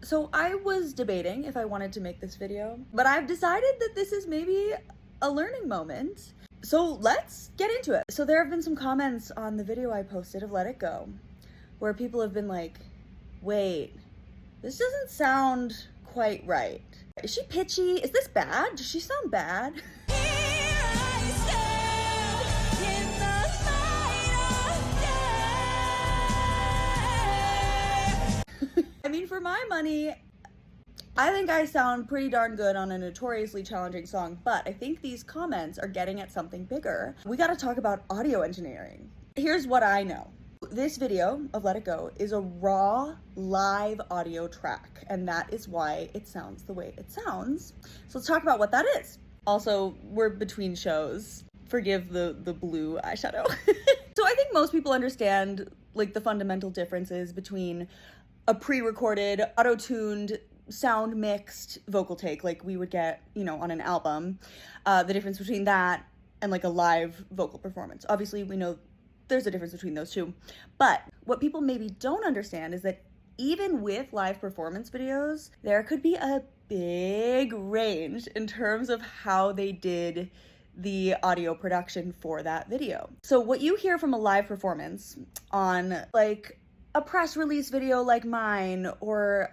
So I was debating if I wanted to make this video, but I've decided that this is maybe a learning moment. So let's get into it. So there have been some comments on the video I posted of Let It Go, where people have been like, wait, this doesn't sound quite right. Is she pitchy? Is this bad? Does she sound bad? I mean, for my money, I think I sound pretty darn good on a notoriously challenging song, but I think these comments are getting at something bigger. We gotta talk about audio engineering. Here's what I know. This video of Let It Go is a raw live audio track, and that is why it sounds the way it sounds. So let's talk about what that is. Also, we're between shows. Forgive the blue eyeshadow. So I think most people understand like the fundamental differences between a pre-recorded, auto-tuned, sound mixed vocal take like we would get, you know, on an album. The difference between that and like a live vocal performance. Obviously, we know there's a difference between those two. But what people maybe don't understand is that even with live performance videos, there could be a big range in terms of how they did the audio production for that video. So what you hear from a live performance on like a press release video like mine, or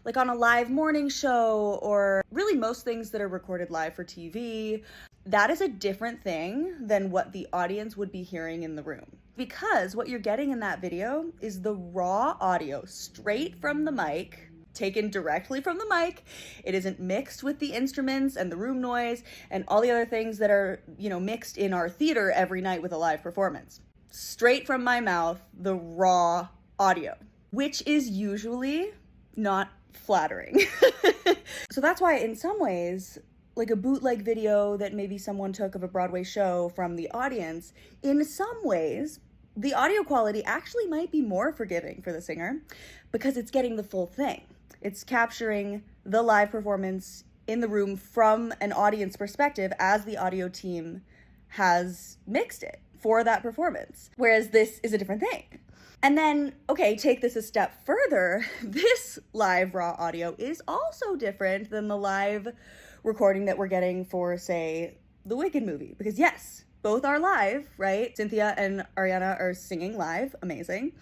like on a live morning show, or really most things that are recorded live for TV, that is a different thing than what the audience would be hearing in the room. Because what you're getting in that video is the raw audio straight from the mic, taken directly from the mic. It isn't mixed with the instruments and the room noise and all the other things that are, you know, mixed in our theater every night with a live performance. Straight from my mouth, the raw audio, which is usually not flattering. So that's why in some ways, like a bootleg video that maybe someone took of a Broadway show from the audience, in some ways, the audio quality actually might be more forgiving for the singer because it's getting the full thing. It's capturing the live performance in the room from an audience perspective as the audio team has mixed it for that performance. Whereas this is a different thing. And then, okay, take this a step further. This live raw audio is also different than the live recording that we're getting for, say, the Wicked movie. Because yes, both are live, right? Cynthia and Ariana are singing live, amazing.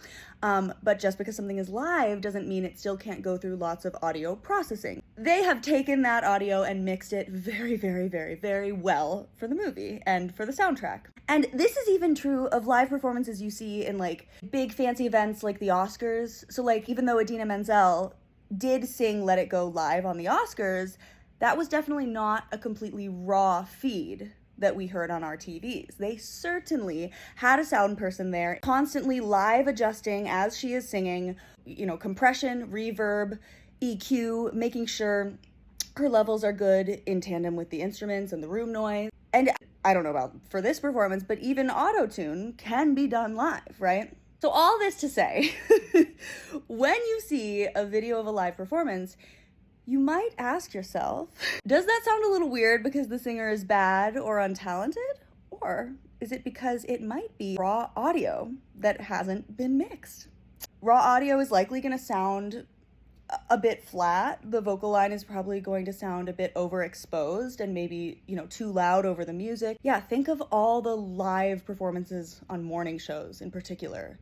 But just because something is live doesn't mean it still can't go through lots of audio processing. They have taken that audio and mixed it very, very, very, very well for the movie and for the soundtrack. And this is even true of live performances you see in like big fancy events like the Oscars. So like even though Idina Menzel did sing Let It Go live on the Oscars, that was definitely not a completely raw feed that we heard on our TVs. They certainly had a sound person there, constantly live adjusting as she is singing, you know, compression, reverb, EQ, making sure her levels are good in tandem with the instruments and the room noise. And I don't know about for this performance, but even auto-tune can be done live, right? So all this to say, when you see a video of a live performance, you might ask yourself, does that sound a little weird because the singer is bad or untalented? Or is it because it might be raw audio that hasn't been mixed? Raw audio is likely going to sound a bit flat. The vocal line is probably going to sound a bit overexposed and maybe, you know, too loud over the music. Yeah, think of all the live performances on morning shows in particular.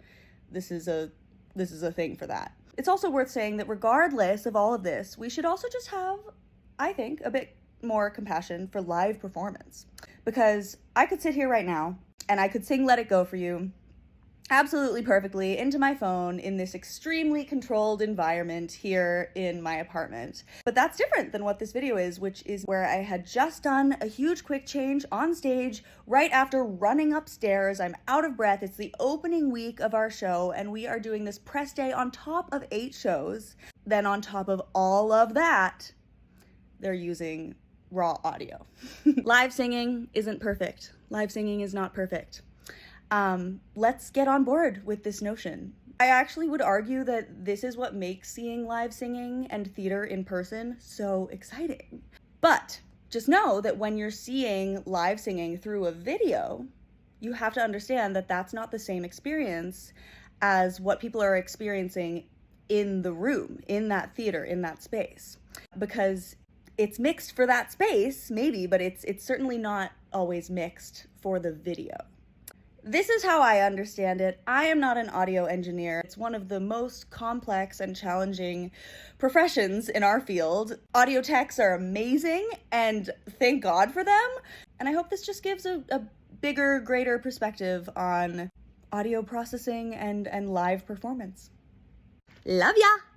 This is a thing for that. It's also worth saying that regardless of all of this, we should also just have, I think, a bit more compassion for live performance. Because I could sit here right now and I could sing Let It Go for you absolutely perfectly into my phone in this extremely controlled environment here in my apartment. But that's different than what this video is, which is where I had just done a huge quick change on stage right after running upstairs. I'm out of breath. It's the opening week of our show, and we are doing this press day on top of 8 shows. Then on top of all of that, they're using raw audio. Live singing isn't perfect. Live singing is not perfect. Let's get on board with this notion. I actually would argue that this is what makes seeing live singing and theater in person so exciting. But just know that when you're seeing live singing through a video, you have to understand that that's not the same experience as what people are experiencing in the room, in that theater, in that space. Because it's mixed for that space, maybe, but it's certainly not always mixed for the video. This is how I understand it. I am not an audio engineer. It's one of the most complex and challenging professions in our field. Audio techs are amazing, and thank God for them. And I hope this just gives a bigger, greater perspective on audio processing and live performance. Love ya!